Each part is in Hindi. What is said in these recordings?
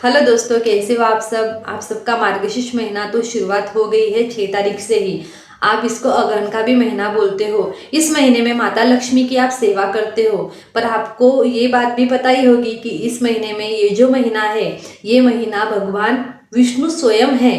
हेलो दोस्तों, कैसे हो आप सब। आप सबका मार्गशीर्ष महीना तो शुरुआत हो गई है 6 तारीख से ही। आप इसको अगहन का भी महीना बोलते हो। इस महीने में माता लक्ष्मी की आप सेवा करते हो, पर आपको ये बात भी पता ही होगी कि इस महीने में ये जो महीना है, ये महीना भगवान विष्णु स्वयं है।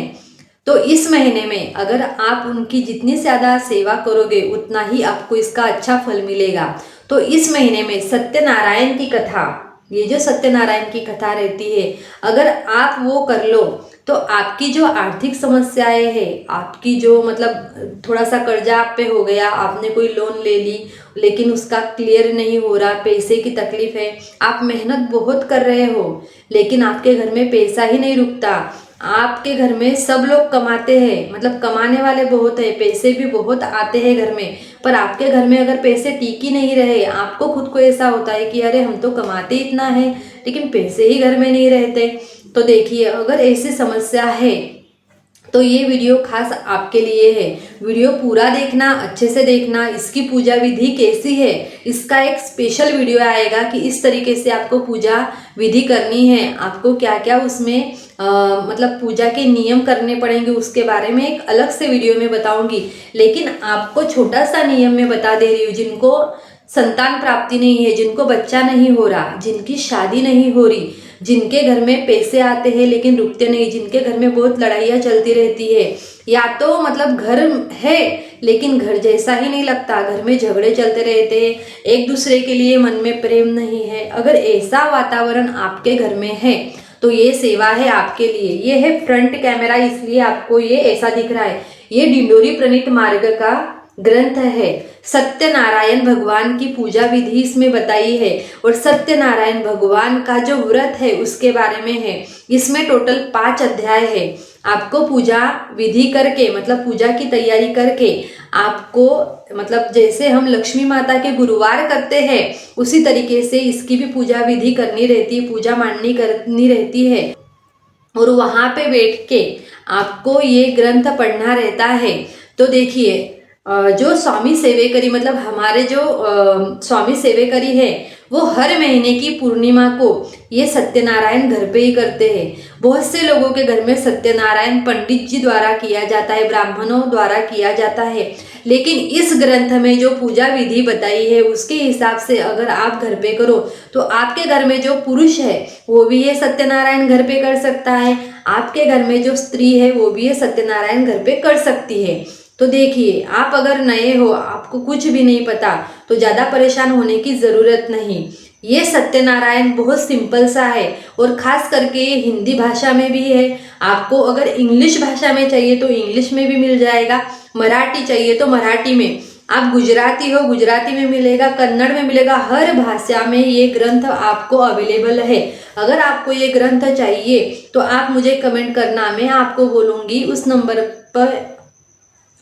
तो इस महीने में अगर आप उनकी जितनी ज़्यादा सेवा करोगे उतना ही आपको इसका अच्छा फल मिलेगा। तो इस महीने में सत्यनारायण की कथा, ये जो सत्यनारायण की कथा रहती है, अगर आप वो कर लो तो आपकी जो आर्थिक समस्याएं हैं, आपकी जो मतलब थोड़ा सा कर्जा आप पे हो गया, आपने कोई लोन ले ली लेकिन उसका क्लियर नहीं हो रहा, पैसे की तकलीफ है, आप मेहनत बहुत कर रहे हो लेकिन आपके घर में पैसा ही नहीं रुकता। आपके घर में सब लोग कमाते हैं, मतलब कमाने वाले बहुत है, पैसे भी बहुत आते हैं घर में, पर आपके घर में अगर पैसे टिक ही नहीं रहे, आपको खुद को ऐसा होता है कि अरे हम तो कमाते इतना है लेकिन पैसे ही घर में नहीं रहते। तो देखिए, अगर ऐसी समस्या है तो ये वीडियो खास आपके लिए है। वीडियो पूरा देखना, अच्छे से देखना। इसकी पूजा विधि कैसी है, इसका एक स्पेशल वीडियो आएगा कि इस तरीके से आपको पूजा विधि करनी है, आपको क्या क्या उसमें मतलब पूजा के नियम करने पड़ेंगे, उसके बारे में एक अलग से वीडियो में बताऊंगी। लेकिन आपको छोटा सा नियम में बता दे रही हूँ। जिनको संतान प्राप्ति नहीं है, जिनको बच्चा नहीं हो रहा, जिनकी शादी नहीं हो रही, जिनके घर में पैसे आते हैं लेकिन रुकते नहीं, जिनके घर में बहुत लड़ाइयाँ चलती रहती है, या तो मतलब घर है लेकिन घर जैसा ही नहीं लगता, घर में झगड़े चलते रहते हैं, एक दूसरे के लिए मन में प्रेम नहीं है, अगर ऐसा वातावरण आपके घर में है तो ये सेवा है आपके लिए। ये है फ्रंट कैमरा, इसलिए आपको ये ऐसा दिख रहा है। ये डिंडोरी प्रणीत मार्ग का ग्रंथ है। सत्यनारायण भगवान की पूजा विधि इसमें बताई है और सत्यनारायण भगवान का जो व्रत है उसके बारे में है। इसमें टोटल 5 अध्याय है। आपको पूजा विधि करके, मतलब पूजा की तैयारी करके, आपको मतलब जैसे हम लक्ष्मी माता के गुरुवार करते हैं उसी तरीके से इसकी भी पूजा विधि करनी रहती है, पूजा मांडनी करनी रहती है। और वहाँ पे बैठ के आपको ये ग्रंथ पढ़ना रहता है। तो देखिए, जो स्वामी सेवेकरी, मतलब हमारे जो स्वामी सेवेकरी है, वो हर महीने की पूर्णिमा को ये सत्यनारायण घर पे ही करते हैं। बहुत से लोगों के घर में सत्यनारायण पंडित जी द्वारा किया जाता है, ब्राह्मणों द्वारा किया जाता है, लेकिन इस ग्रंथ में जो पूजा विधि बताई है उसके हिसाब से अगर आप घर पे करो तो आपके घर में जो पुरुष है वो भी ये सत्यनारायण घर पे कर सकता है, आपके घर में जो स्त्री है वो भी ये सत्यनारायण घर पे कर सकती है। तो देखिए, आप अगर नए हो, आपको कुछ भी नहीं पता, तो ज़्यादा परेशान होने की ज़रूरत नहीं। ये सत्यनारायण बहुत सिंपल सा है और ख़ास करके ये हिंदी भाषा में भी है। आपको अगर इंग्लिश भाषा में चाहिए तो इंग्लिश में भी मिल जाएगा, मराठी चाहिए तो मराठी में, आप गुजराती हो गुजराती में मिलेगा, कन्नड़ में मिलेगा, हर भाषा में ये ग्रंथ आपको अवेलेबल है। अगर आपको ये ग्रंथ चाहिए तो आप मुझे कमेंट करना, मैं आपको बोलूँगी उस नंबर पर,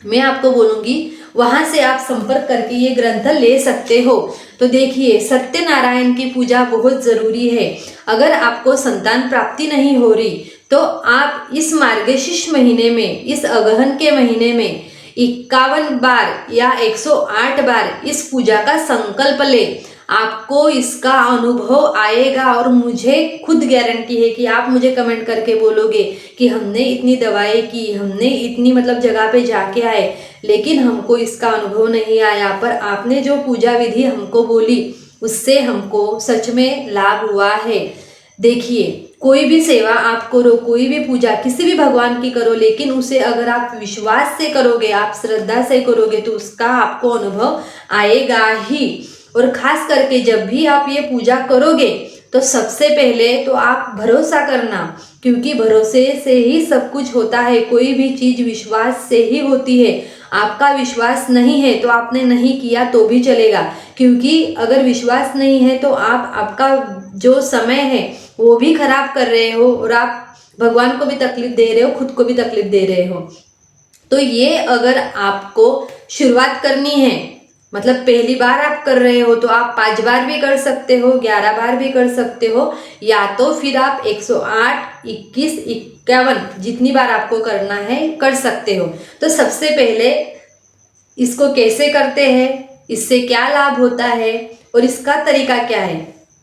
मैं आपको बोलूँगी वहाँ से आप संपर्क करके ये ग्रंथ ले सकते हो। तो देखिए, सत्यनारायण की पूजा बहुत ज़रूरी है। अगर आपको संतान प्राप्ति नहीं हो रही तो आप इस मार्गशीर्ष महीने में, इस अगहन के महीने में 51 बार या 108 बार इस पूजा का संकल्प ले। आपको इसका अनुभव आएगा और मुझे खुद गारंटी है कि आप मुझे कमेंट करके बोलोगे कि हमने इतनी दवाएं की, हमने इतनी मतलब जगह पे जाके आए लेकिन हमको इसका अनुभव नहीं आया, पर आपने जो पूजा विधि हमको बोली उससे हमको सच में लाभ हुआ है। देखिए, कोई भी सेवा आप करो, कोई भी पूजा किसी भी भगवान की करो, लेकिन उसे अगर आप विश्वास से करोगे, आप श्रद्धा से करोगे तो उसका आपको अनुभव आएगा ही। और खास करके जब भी आप ये पूजा करोगे तो सबसे पहले तो आप भरोसा करना, क्योंकि भरोसे से ही सब कुछ होता है। कोई भी चीज़ विश्वास से ही होती है। आपका विश्वास नहीं है तो आपने नहीं किया तो भी चलेगा, क्योंकि अगर विश्वास नहीं है तो आप आपका जो समय है वो भी खराब कर रहे हो और आप भगवान को भी तकलीफ दे रहे हो, खुद को भी तकलीफ दे रहे हो। तो ये अगर आपको शुरुआत करनी है, मतलब पहली बार आप कर रहे हो, तो आप 5 बार भी कर सकते हो, 11 बार भी कर सकते हो, या तो फिर आप 108, 21, 51 जितनी बार आपको करना है कर सकते हो। तो सबसे पहले इसको कैसे करते हैं, इससे क्या लाभ होता है और इसका तरीका क्या है,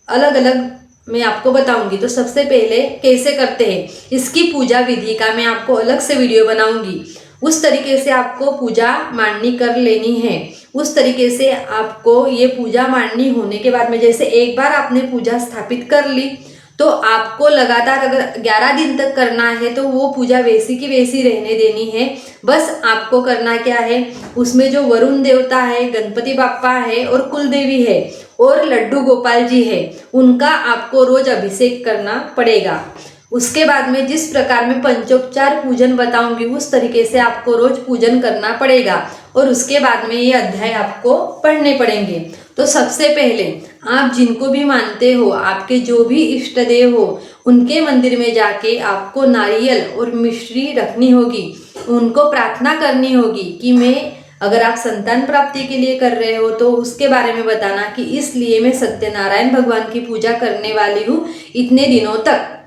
अलग अलग मैं आपको बताऊंगी। तो सबसे पहले कैसे करते हैं इसकी पूजा विधि का मैं आपको अलग से वीडियो बनाऊंगी। उस तरीके से आपको पूजा मांडनी कर लेनी है। उस तरीके से आपको ये पूजा मांडनी होने के बाद में, जैसे एक बार आपने पूजा स्थापित कर ली तो आपको लगातार अगर 11 दिन तक करना है तो वो पूजा वैसी की वैसी रहने देनी है। बस आपको करना क्या है, उसमें जो वरुण देवता है, गणपति बाप्पा है और कुल देवी है और लड्डू गोपाल जी है, उनका आपको रोज अभिषेक करना पड़ेगा। उसके बाद में जिस प्रकार में पंचोपचार पूजन बताऊंगी उस तरीके से आपको रोज पूजन करना पड़ेगा और उसके बाद में ये अध्याय आपको पढ़ने पड़ेंगे। तो सबसे पहले आप जिनको भी मानते हो, आपके जो भी इष्ट देव हो, उनके मंदिर में जाके आपको नारियल और मिश्री रखनी होगी। उनको प्रार्थना करनी होगी कि मैं, अगर आप संतान प्राप्ति के लिए कर रहे हो तो उसके बारे में बताना कि इसलिए मैं सत्यनारायण भगवान की पूजा करने वाली हूँ इतने दिनों तक।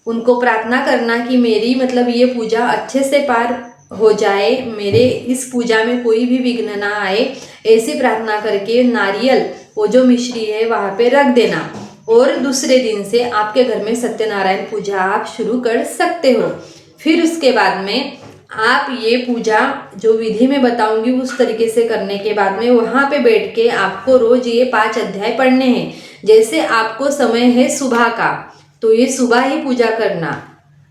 उनको प्रार्थना करना कि मेरी मतलब ये पूजा अच्छे से पार हो जाए, मेरे इस पूजा में कोई भी विघ्न ना आए, ऐसी प्रार्थना करके नारियल वो जो मिश्री है वहाँ पे रख देना। और दूसरे दिन से आपके घर में सत्यनारायण पूजा आप शुरू कर सकते हो। फिर उसके बाद में आप ये पूजा जो विधि में बताऊंगी उस तरीके से करने के बाद में वहाँ पे बैठ के आपको रोज ये 5 अध्याय पढ़ने हैं। जैसे आपको समय है सुबह का तो ये सुबह ही पूजा करना,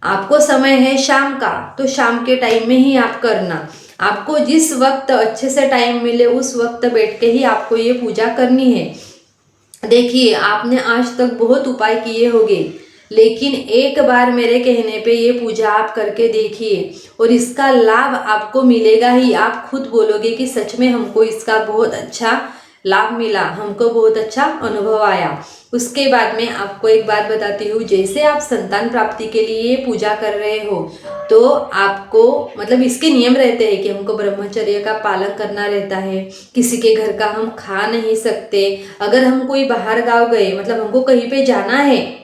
आपको समय है शाम का तो शाम के टाइम में ही आप करना। आपको जिस वक्त अच्छे से टाइम मिले उस वक्त बैठ के ही आपको ये पूजा करनी है। देखिए, आपने आज तक बहुत उपाय किए होंगे, लेकिन एक बार मेरे कहने पे ये पूजा आप करके देखिए और इसका लाभ आपको मिलेगा ही। आप खुद बोलोगे कि सच में हमको इसका बहुत अच्छा लाभ मिला, हमको बहुत अच्छा अनुभव आया। उसके बाद में आपको एक बात बताती हूँ, जैसे आप संतान प्राप्ति के लिए पूजा कर रहे हो तो आपको मतलब इसके नियम रहते हैं कि हमको ब्रह्मचर्य का पालन करना रहता है, किसी के घर का हम खा नहीं सकते। अगर हम कोई बाहर गांव गए, मतलब हमको कहीं पे जाना है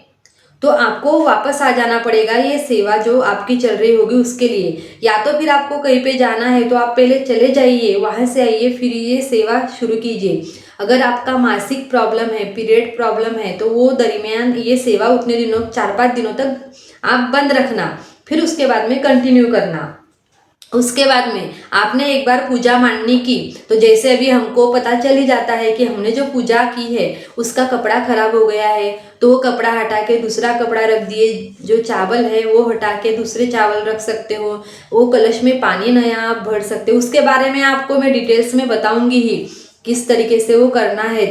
तो आपको वापस आ जाना पड़ेगा ये सेवा जो आपकी चल रही होगी उसके लिए। या तो फिर आपको कहीं पे जाना है तो आप पहले चले जाइए, वहाँ से आइए, फिर ये सेवा शुरू कीजिए। अगर आपका मासिक प्रॉब्लम है, पीरियड प्रॉब्लम है, तो वो दरमियान ये सेवा उतने दिनों 4-5 दिनों तक आप बंद रखना, फिर उसके बाद में कंटिन्यू करना। उसके बाद में आपने एक बार पूजा मांडनी की तो जैसे अभी हमको पता चल ही जाता है कि हमने जो पूजा की है उसका कपड़ा खराब हो गया है तो वो कपड़ा हटा के दूसरा कपड़ा रख दिए, जो चावल है वो हटा के दूसरे चावल रख सकते हो, वो कलश में पानी नया आप भर सकते हो। उसके बारे में आपको मैं डिटेल्स में बताऊंगी ही किस तरीके से वो करना है।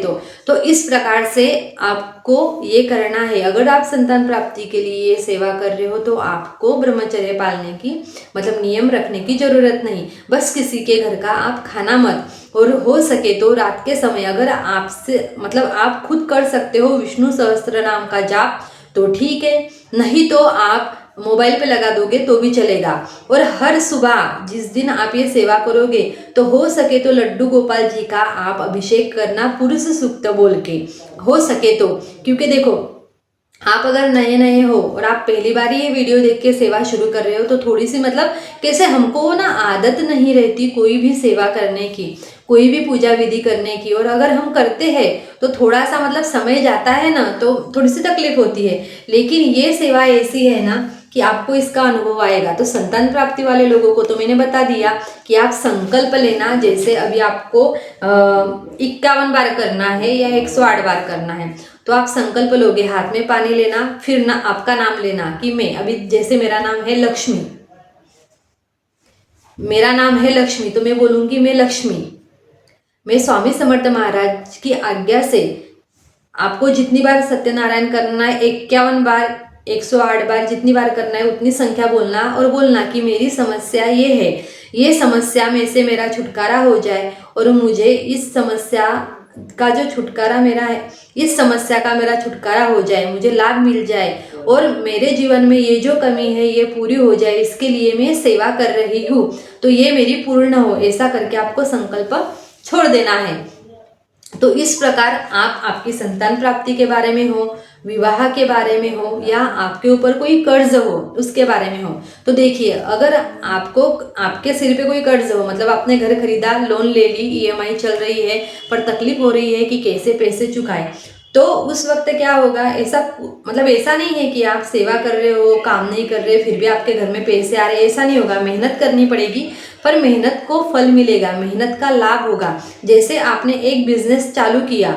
तो इस प्रकार से आपको ये करना है। अगर आप संतान प्राप्ति के लिए ये सेवा कर रहे हो तो आपको ब्रह्मचर्य पालने की मतलब नियम रखने की जरूरत नहीं। बस किसी के घर का आप खाना मत, और हो सके तो रात के समय अगर आपसे मतलब आप खुद कर सकते हो विष्णु सहस्त्र नाम का जाप तो ठीक है, नहीं तो आप मोबाइल पे लगा दोगे तो भी चलेगा। और हर सुबह जिस दिन आप ये सेवा करोगे तो हो सके तो लड्डू गोपाल जी का आप अभिषेक करना पुरुष सूक्त बोल के, हो सके तो। क्योंकि देखो, आप अगर नए नए हो और आप पहली बार ये वीडियो देख के सेवा शुरू कर रहे हो तो थोड़ी सी मतलब कैसे हमको ना आदत नहीं रहती कोई भी सेवा करने की, कोई भी पूजा विधि करने की। और अगर हम करते हैं तो थोड़ा सा मतलब समय जाता है ना तो थोड़ी सी तकलीफ होती है। लेकिन ये सेवा ऐसी है ना कि आपको इसका अनुभव आएगा। तो संतान प्राप्ति वाले लोगों को तो मैंने बता दिया कि आप संकल्प लेना, जैसे अभी आपको 51 बार करना है या 108 बार करना है तो आप संकल्प लोगे, हाथ में पानी लेना, फिर ना आपका नाम लेना कि मैं अभी जैसे मेरा नाम है लक्ष्मी, मेरा नाम है लक्ष्मी तो मैं बोलूंगी मैं लक्ष्मी, मैं स्वामी समर्थ महाराज की आज्ञा से आपको जितनी बार सत्यनारायण करना है 51 बार 108 बार जितनी बार करना है उतनी संख्या बोलना और बोलना कि मेरी समस्या ये है, ये समस्या में से मेरा छुटकारा हो जाए और मुझे इस समस्या का जो छुटकारा मेरा है, इस समस्या का मेरा छुटकारा हो जाए, मुझे लाभ मिल जाए और मेरे जीवन में ये जो कमी है ये पूरी हो जाए, इसके लिए मैं सेवा कर रही हूँ तो ये मेरी पूर्ण हो। ऐसा करके आपको संकल्प छोड़ देना है। तो इस प्रकार आप आपकी संतान प्राप्ति के बारे में हो, विवाह के बारे में हो या आपके ऊपर कोई कर्ज हो उसके बारे में हो तो देखिए, अगर आपको आपके सिर पे कोई कर्ज हो, मतलब आपने घर खरीदा, लोन ले ली, EMI चल रही है पर तकलीफ हो रही है कि कैसे पैसे चुकाए, तो उस वक्त क्या होगा, ऐसा मतलब ऐसा नहीं है कि आप सेवा कर रहे हो, काम नहीं कर रहे, फिर भी आपके घर में पैसे आ रहे, ऐसा नहीं होगा। मेहनत करनी पड़ेगी, पर मेहनत को फल मिलेगा, मेहनत का लाभ होगा। जैसे आपने एक बिजनेस चालू किया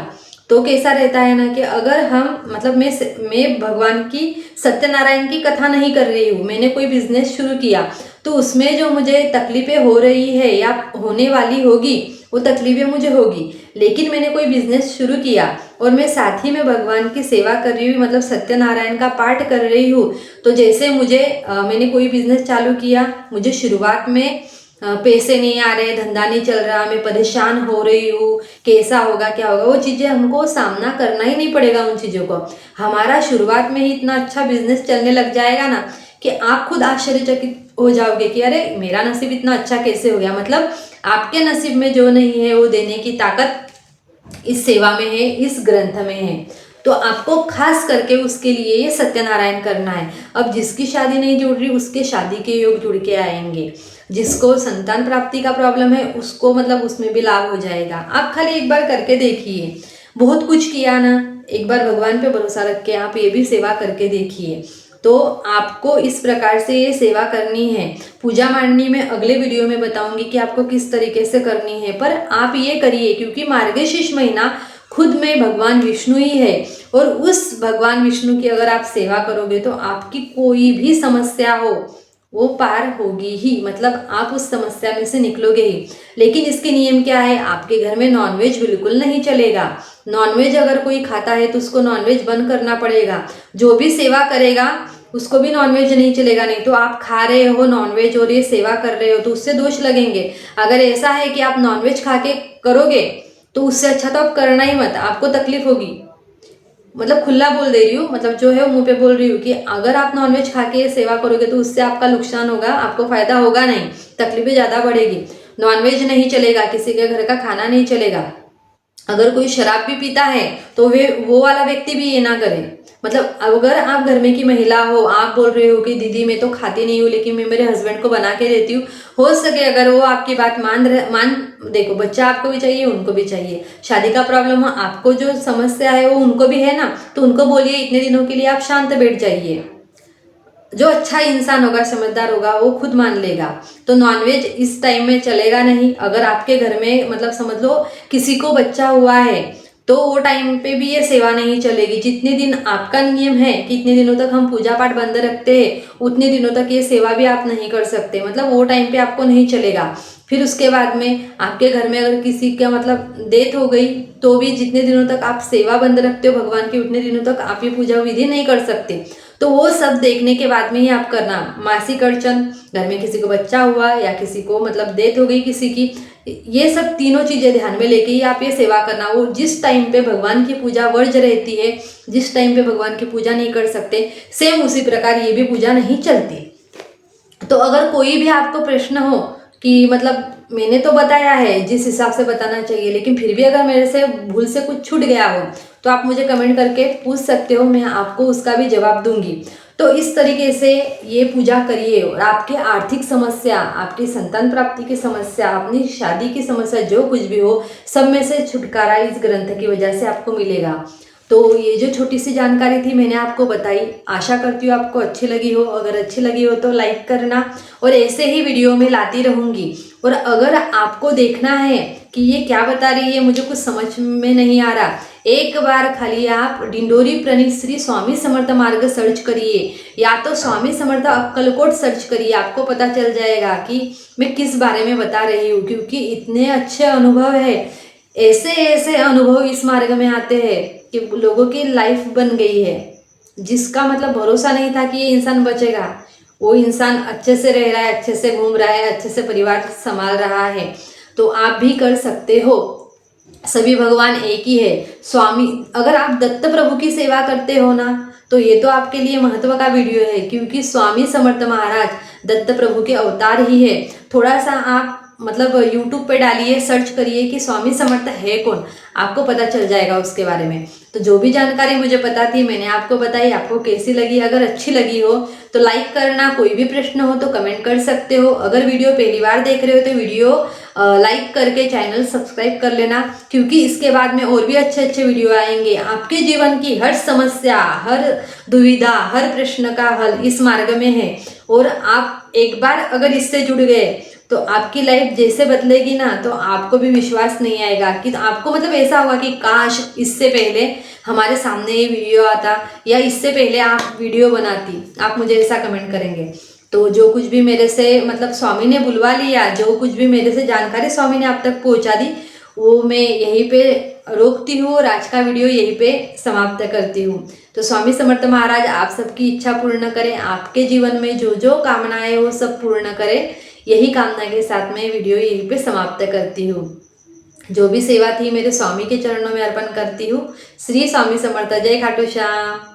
तो कैसा रहता है ना कि अगर हम मतलब मैं भगवान की सत्यनारायण की कथा नहीं कर रही हूँ, मैंने कोई बिजनेस शुरू किया तो उसमें जो मुझे तकलीफें हो रही है या होने वाली होगी, वो तकलीफें मुझे होगी। लेकिन मैंने कोई बिजनेस शुरू किया और मैं साथ ही में भगवान की सेवा कर रही हूँ, मतलब सत्यनारायण का पाठ कर रही हूँ। तो जैसे मैंने कोई बिजनेस चालू किया, मुझे शुरुआत में पैसे नहीं आ रहे, धंधा नहीं चल रहा, मैं परेशान हो रही हूँ, कैसा होगा क्या होगा, वो चीज़ें हमको सामना करना ही नहीं पड़ेगा उन चीज़ों को। हमारा शुरुआत में ही इतना अच्छा बिजनेस चलने लग जाएगा ना कि आप खुद आश्चर्यचकित हो जाओगे कि अरे मेरा नसीब इतना अच्छा कैसे हो गया। मतलब आपके नसीब में जो नहीं है वो देने की ताकत इस सेवा में है, इस ग्रंथ में है। तो आपको खास करके उसके लिए ये सत्यनारायण करना है। अब जिसकी शादी नहीं जुड़ रही उसके शादी के योग जुड़ के आएंगे, जिसको संतान प्राप्ति का प्रॉब्लम है उसको मतलब उसमें भी लाभ हो जाएगा। आप खाली एक बार करके देखिए, बहुत कुछ किया ना, एक बार भगवान पे भरोसा रख के आप ये भी सेवा करके देखिए, तो आपको इस प्रकार से ये सेवा करनी है। पूजा मांडनी में अगले वीडियो में बताऊंगी कि आपको किस तरीके से करनी है, पर आप ये करिए क्योंकि मार्गशीर्ष महीना खुद में भगवान विष्णु ही है, और उस भगवान विष्णु की अगर आप सेवा करोगे तो आपकी कोई भी समस्या हो वो पार होगी ही, मतलब आप उस समस्या में से निकलोगे ही। लेकिन इसके नियम क्या है, आपके घर में नॉनवेज बिल्कुल नहीं चलेगा। नॉनवेज अगर कोई खाता है तो उसको नॉनवेज बंद करना पड़ेगा। जो भी सेवा करेगा उसको भी नॉनवेज नहीं चलेगा। नहीं तो आप खा रहे हो नॉनवेज और ये सेवा कर रहे हो तो उससे दोष लगेंगे। अगर ऐसा है कि आप नॉनवेज खा के करोगे तो उससे अच्छा तो आप करना ही मत, आपको तकलीफ होगी। मतलब खुला बोल दे रही हूँ, मतलब जो है वो मुंह पे बोल रही हूँ कि अगर आप नॉनवेज खा के सेवा करोगे तो उससे आपका नुकसान होगा, आपको फायदा होगा नहीं, तकलीफें ज़्यादा बढ़ेगी। नॉनवेज नहीं चलेगा, किसी के घर का खाना नहीं चलेगा। अगर कोई शराब भी पीता है तो वे वो वाला व्यक्ति भी ये ना करे। मतलब अगर आप घर में की महिला हो, आप बोल रहे हो कि दीदी मैं तो खाती नहीं हूँ लेकिन मैं मेरे हस्बैंड को बना के देती हूँ, हो सके अगर वो आपकी बात मान देखो, बच्चा आपको भी चाहिए उनको भी चाहिए, शादी का प्रॉब्लम हो, आपको जो समस्या है वो उनको भी है ना, तो उनको बोलिए इतने दिनों के लिए आप शांत बैठ जाइए। जो अच्छा इंसान होगा, समझदार होगा, वो खुद मान लेगा। तो नॉनवेज इस टाइम में चलेगा नहीं। अगर आपके घर में मतलब समझ लो किसी को बच्चा हुआ है तो वो टाइम पे भी ये सेवा नहीं चलेगी। जितने दिन आपका नियम है कि इतने दिनों तक हम पूजा पाठ बंद रखते हैं, उतने दिनों तक ये सेवा भी आप नहीं कर सकते, मतलब वो टाइम पे आपको नहीं चलेगा। फिर उसके बाद में आपके घर में अगर किसी का मतलब डेथ हो गई तो भी जितने दिनों तक आप सेवा बंद रखते हो भगवान की, उतने दिनों तक आप ये पूजा विधि नहीं कर सकते। तो वो सब देखने के बाद में ही आप करना। मासिक अड़चन, घर में किसी को बच्चा हुआ या किसी को मतलब डेथ हो गई किसी की, ये सब तीनों चीजें ध्यान में लेके ही आप ये सेवा करना। वो जिस टाइम पे भगवान की पूजा वर्ज रहती है, जिस टाइम पे भगवान की पूजा नहीं कर सकते, सेम उसी प्रकार ये भी पूजा नहीं चलती। तो अगर कोई भी आपको प्रश्न हो कि मतलब मैंने तो बताया है जिस हिसाब से बताना चाहिए, लेकिन फिर भी अगर मेरे से भूल से कुछ छूट गया हो तो आप मुझे कमेंट करके पूछ सकते हो, मैं आपको उसका भी जवाब दूंगी। तो इस तरीके से ये पूजा करिए और आपके आर्थिक समस्या, आपकी संतान प्राप्ति की समस्या, अपनी शादी की समस्या, जो कुछ भी हो, सब में से छुटकारा इस ग्रंथ की वजह से आपको मिलेगा। तो ये जो छोटी सी जानकारी थी मैंने आपको बताई, आशा करती हूँ आपको अच्छी लगी हो। अगर अच्छी लगी हो तो लाइक करना, और ऐसे ही वीडियो में लाती रहूँगी। और अगर आपको देखना है कि ये क्या बता रही है, मुझे कुछ समझ में नहीं आ रहा, एक बार खाली आप डिंडोरी प्रणीत श्री स्वामी समर्थ मार्ग सर्च करिए, या तो स्वामी समर्थ अक्कलकोट सर्च करिए, आपको पता चल जाएगा कि मैं किस बारे में बता रही हूँ। क्योंकि इतने अच्छे अनुभव है, ऐसे ऐसे अनुभव इस मार्ग में आते हैं कि लोगों की लाइफ बन गई है। जिसका मतलब भरोसा नहीं था कि ये इंसान बचेगा, वो इंसान अच्छे से रह रहा है, अच्छे से घूम रहा है, अच्छे से परिवार संभाल रहा है। तो आप भी कर सकते हो। सभी भगवान एक ही है। स्वामी, अगर आप दत्त प्रभु की सेवा करते हो ना, तो ये तो आपके लिए महत्व का वीडियो है, क्योंकि स्वामी समर्थ महाराज दत्त प्रभु के अवतार ही है। थोड़ा सा आप मतलब यूट्यूब पे डालिए, सर्च करिए कि स्वामी समर्थ है कौन, आपको पता चल जाएगा उसके बारे में। तो जो भी जानकारी मुझे पता थी मैंने आपको बताई। आपको कैसी लगी? अगर अच्छी लगी हो तो लाइक करना, कोई भी प्रश्न हो तो कमेंट कर सकते हो। अगर वीडियो पहली बार देख रहे हो तो वीडियो लाइक करके चैनल सब्सक्राइब कर लेना, क्योंकि इसके बाद में और भी अच्छे अच्छे वीडियो आएंगे। आपके जीवन की हर समस्या, हर दुविधा, हर प्रश्न का हल इस मार्ग में है। और आप एक बार अगर इससे जुड़ गए तो आपकी लाइफ जैसे बदलेगी ना, तो आपको भी विश्वास नहीं आएगा कि आपको मतलब ऐसा होगा कि काश इससे पहले हमारे सामने ये वीडियो आता, या इससे पहले आप वीडियो बनाती। आप मुझे ऐसा कमेंट करेंगे। तो जो कुछ भी मेरे से मतलब स्वामी ने बुलवा लिया, जो कुछ भी मेरे से जानकारी स्वामी ने आप तक पहुंचा दी, वो मैं यहीं पे रोकती हूँ और आज का वीडियो यहीं पे समाप्त करती हूँ। तो स्वामी समर्थ महाराज आप सबकी इच्छा पूर्ण करें, आपके जीवन में जो जो कामनाएं वो सब पूर्ण करें। यही कामना के साथ मैं वीडियो यहीं पे समाप्त करती हूँ। जो भी सेवा थी मेरे स्वामी के चरणों में अर्पण करती हूँ। श्री स्वामी समर्थ। जय खाटू श्याम।